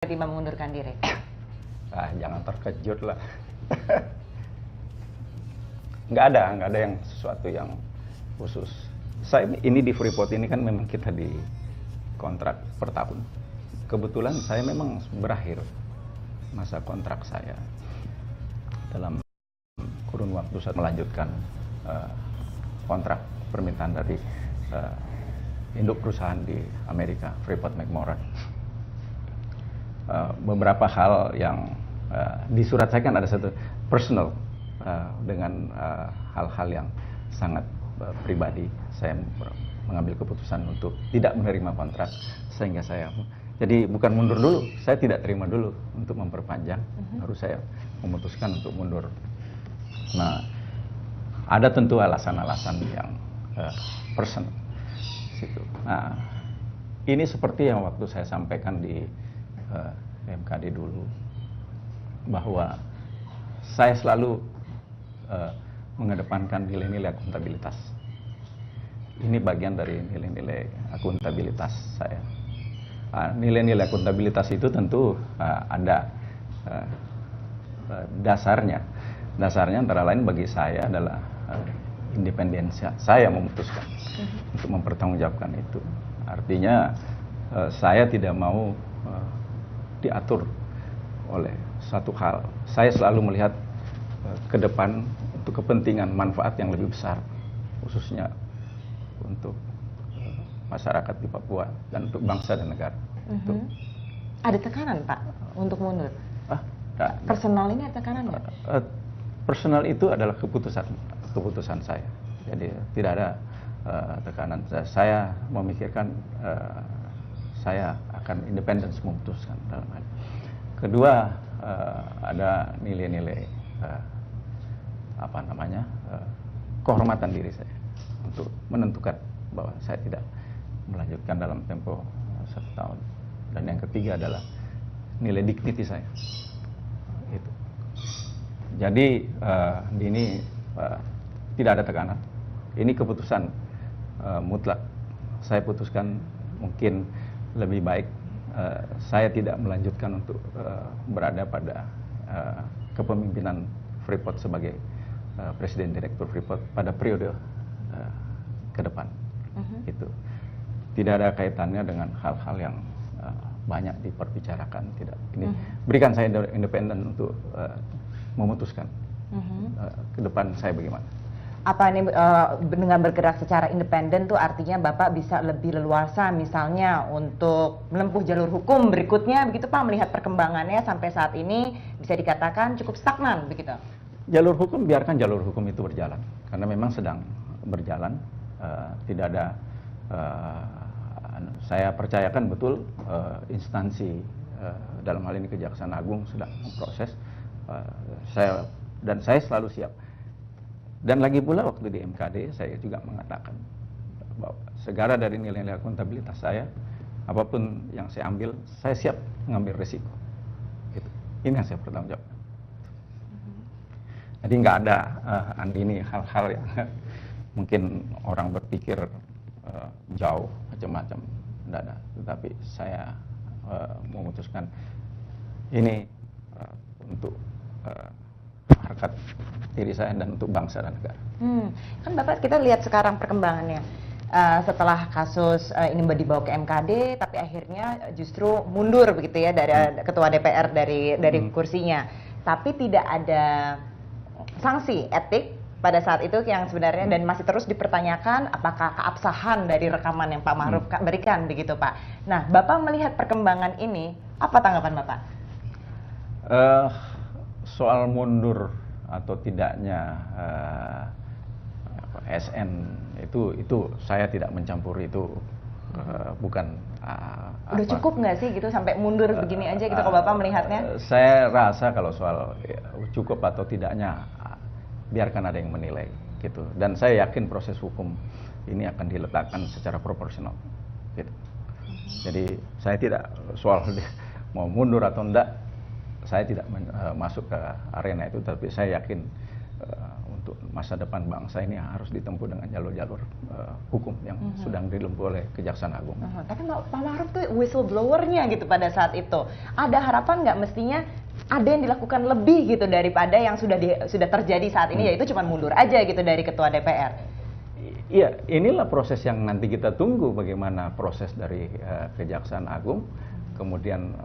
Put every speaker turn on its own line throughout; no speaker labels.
tiba mengundurkan diri?
Jangan terkejut lah. nggak ada yang sesuatu yang khusus. Saya ini di Freeport ini kan memang kita di kontrak per tahun. Kebetulan saya memang berakhir masa kontrak saya dalam kurun waktu saya melanjutkan kontrak permintaan dari induk perusahaan di Amerika, Freeport McMoran. Beberapa hal yang di surat saya kan ada satu personal dengan hal-hal yang sangat pribadi. Saya mengambil keputusan untuk tidak menerima kontrak sehingga saya jadi bukan mundur dulu, saya tidak terima dulu untuk memperpanjang, baru saya memutuskan untuk mundur. Nah, ada tentu alasan-alasan yang personal situ. Nah, ini seperti yang waktu saya sampaikan di MKD dulu, bahwa saya selalu mengedepankan nilai-nilai akuntabilitas. Ini bagian dari nilai-nilai akuntabilitas saya. Nilai-nilai akuntabilitas itu tentu ada dasarnya. Dasarnya antara lain bagi saya adalah independensia. Saya memutuskan untuk mempertanggungjawabkan itu. Artinya saya tidak mau diatur oleh satu hal. Saya selalu melihat ke depan untuk kepentingan manfaat yang lebih besar, khususnya untuk masyarakat di Papua dan untuk bangsa dan negara.
Ada tekanan, Pak, untuk mundur? Personal ini ada tekanan nggak?
Personal itu adalah keputusan saya. Jadi tidak ada tekanan. Saya memikirkan saya akan independen memutuskan dalam hal. Kedua, ada nilai-nilai kehormatan diri saya untuk menentukan bahwa saya tidak melanjutkan dalam tempo 1 tahun. Dan yang ketiga adalah nilai dignity saya. Itu. Jadi di ini tidak ada tekanan. Ini keputusan mutlak. Saya putuskan mungkin lebih baik saya tidak melanjutkan untuk berada pada kepemimpinan Freeport sebagai Presiden Direktur Freeport pada periode ke depan. Itu tidak ada kaitannya dengan hal-hal yang banyak diperbicarakan. Tidak. Ini berikan saya independen untuk memutuskan ke depan saya bagaimana.
Apa ini dengan bergerak secara independen tuh artinya Bapak bisa lebih leluasa misalnya untuk menempuh jalur hukum berikutnya begitu Pak, melihat perkembangannya sampai saat ini bisa dikatakan cukup stagnan begitu?
Jalur hukum, biarkan jalur hukum itu berjalan karena memang sedang berjalan. Tidak ada saya percayakan betul instansi dalam hal ini Kejaksaan Agung sedang memproses. Saya selalu siap. Dan lagi pula waktu di MKD saya juga mengatakan bahwa segala dari nilai-nilai akuntabilitas saya, apapun yang saya ambil, saya siap mengambil resiko. Gitu. Ini yang saya bertanggung jawab. Jadi nggak ada Andini hal-hal yang mungkin orang berpikir jauh macam-macam, tidak ada. Tetapi saya memutuskan ini untuk harkat diri saya dan untuk bangsa dan negara.
Kan Bapak kita lihat sekarang perkembangannya setelah kasus ini dibawa ke MKD, tapi akhirnya justru mundur begitu ya dari ketua DPR dari kursinya. Tapi tidak ada sanksi etik pada saat itu yang sebenarnya dan masih terus dipertanyakan apakah keabsahan dari rekaman yang Pak Ma'ruf berikan begitu Pak. Nah, Bapak melihat perkembangan ini, apa tanggapan Bapak?
Soal mundur atau tidaknya SN itu saya tidak mencampuri itu, bukan.
Udah cukup nggak sih gitu sampai mundur begini aja gitu kalau Bapak melihatnya?
Saya rasa kalau soal cukup atau tidaknya biarkan ada yang menilai gitu. Dan saya yakin proses hukum ini akan diletakkan secara proporsional gitu. Jadi saya tidak soal mau mundur atau enggak, saya tidak masuk ke arena itu, tapi saya yakin untuk untuk masa depan bangsa ini harus ditempuh dengan jalur-jalur hukum yang sedang ditempuh oleh Kejaksaan Agung.
Tapi Pak Ma'ruf tuh whistleblower-nya gitu pada saat itu. Ada harapan nggak mestinya ada yang dilakukan lebih gitu daripada yang sudah terjadi saat ini, yaitu cuma mundur aja gitu dari Ketua DPR?
Iya, inilah proses yang nanti kita tunggu, bagaimana proses dari Kejaksaan Agung, kemudian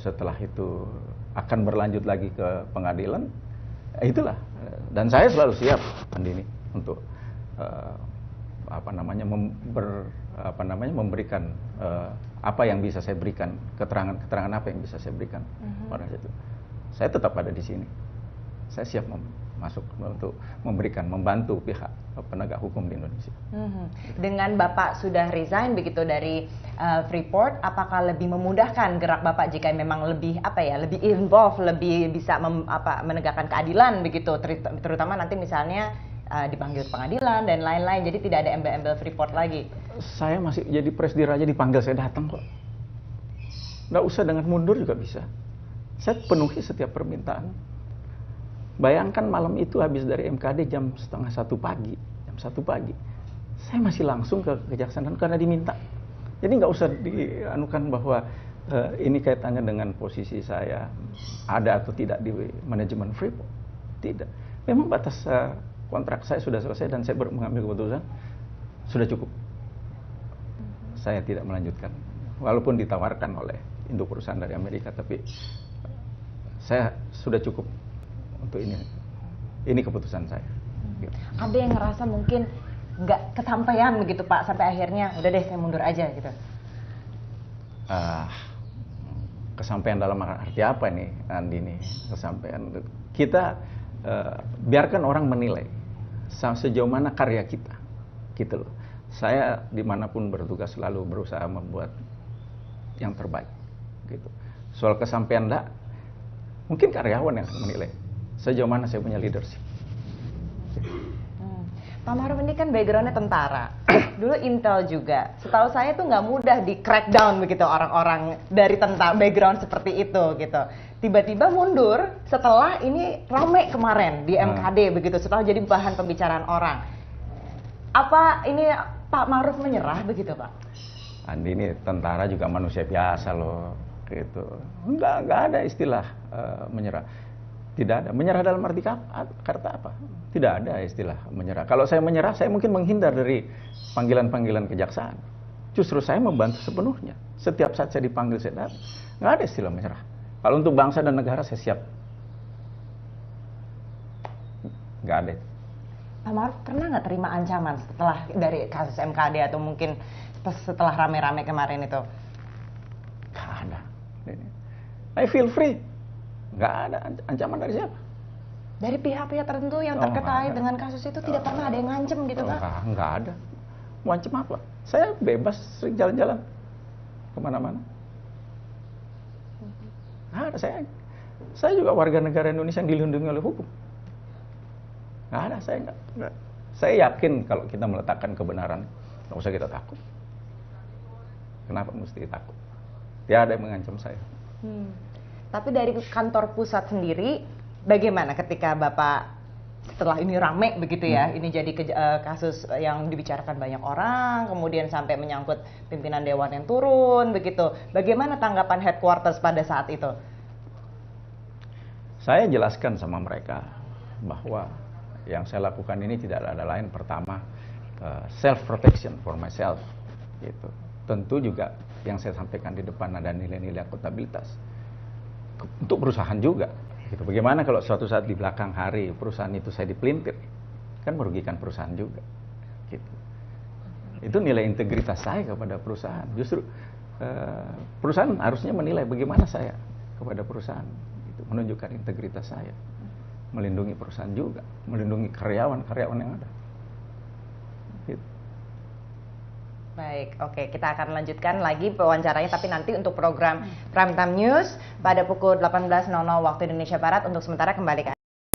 setelah itu akan berlanjut lagi ke pengadilan. Itulah, dan saya selalu siap, Andini, untuk memberikan apa yang bisa saya berikan, keterangan apa yang bisa saya berikan pada saat itu. Saya tetap ada di sini. Saya siap masuk untuk membantu pihak penegak hukum di Indonesia.
Dengan Bapak sudah resign begitu dari Freeport, apakah lebih memudahkan gerak Bapak jika memang lebih lebih involved, lebih bisa menegakkan keadilan begitu, terutama nanti misalnya dipanggil ke pengadilan dan lain-lain, jadi tidak ada embel-embel Freeport lagi?
Saya masih jadi Presdira aja dipanggil, saya datang kok. Nggak usah dengan mundur juga bisa. Saya penuhi setiap permintaan. Bayangkan malam itu habis dari MKD jam 12:30 pagi, jam 1 pagi. Saya masih langsung ke Kejaksaan karena diminta. Jadi nggak usah dianukan bahwa ini kaitannya dengan posisi saya ada atau tidak di manajemen Freeport. Tidak. Memang batas kontrak saya sudah selesai dan saya mengambil keputusan sudah cukup. Saya tidak melanjutkan. Walaupun ditawarkan oleh induk perusahaan dari Amerika, tapi saya sudah cukup untuk ini. Ini keputusan saya.
Ada yang ngerasa mungkin nggak kesampaian begitu Pak, sampai akhirnya udah deh saya mundur aja gitu?
Kesampaian dalam arti apa nih, Andini? Kesampaian kita biarkan orang menilai sejauh mana karya kita, gitu loh. Saya dimanapun bertugas selalu berusaha membuat yang terbaik, gitu. Soal kesampaian enggak, mungkin karyawan yang menilai sejauh mana saya punya leadership.
Pak Ma'ruf ini kan backgroundnya tentara, dulu Intel juga. Setahu saya tuh nggak mudah di crackdown begitu orang-orang dari tentara background seperti itu gitu. Tiba-tiba mundur setelah ini rame kemarin di MKD begitu, setelah jadi bahan pembicaraan orang. Apa ini Pak Ma'ruf menyerah begitu Pak?
Andi, ini tentara juga manusia biasa loh, gitu. Nggak ada istilah menyerah. Tidak ada. Menyerah dalam arti kata apa? Tidak ada istilah menyerah. Kalau saya menyerah, saya mungkin menghindar dari panggilan-panggilan kejaksaan. Justru saya membantu sepenuhnya. Setiap saat saya dipanggil, saya datang. Nggak ada istilah menyerah. Kalau untuk bangsa dan negara, saya siap. Nggak ada.
Pak Ma'ruf pernah nggak terima ancaman setelah dari kasus MKD atau mungkin setelah rame-rame kemarin itu?
Nggak ada. I feel free. Nggak ada ancaman dari siapa?
Dari pihak-pihak tertentu yang terkait dengan kasus itu tidak pernah ada yang ngancem gitu Pak?
Nggak ada. Mau ancam apa? Saya bebas sering jalan-jalan kemana-mana. Nggak ada. Saya juga warga negara Indonesia yang dilindungi oleh hukum. Nggak ada. Saya yakin kalau kita meletakkan kebenaran, nggak usah kita takut. Kenapa mesti takut? Tidak ada yang mengancam saya.
Tapi dari kantor pusat sendiri, bagaimana ketika Bapak setelah ini rame begitu ya, ini jadi kasus yang dibicarakan banyak orang, kemudian sampai menyangkut pimpinan dewan yang turun begitu. Bagaimana tanggapan headquarters pada saat itu?
Saya jelaskan sama mereka bahwa yang saya lakukan ini tidak ada lain, pertama self protection for myself, gitu. Tentu juga yang saya sampaikan di depan ada nilai-nilai akuntabilitas untuk perusahaan juga. Gitu. Bagaimana kalau suatu saat di belakang hari perusahaan itu saya dipelintir, kan merugikan perusahaan juga. Gitu. Itu nilai integritas saya kepada perusahaan. Justru perusahaan harusnya menilai bagaimana saya kepada perusahaan, gitu. Menunjukkan integritas saya, melindungi perusahaan juga, melindungi karyawan yang ada. Gitu.
Baik, oke, kita akan lanjutkan lagi wawancaranya, tapi nanti untuk program Prime Time News pada pukul 18.00 waktu Indonesia Barat. Untuk sementara kembali ke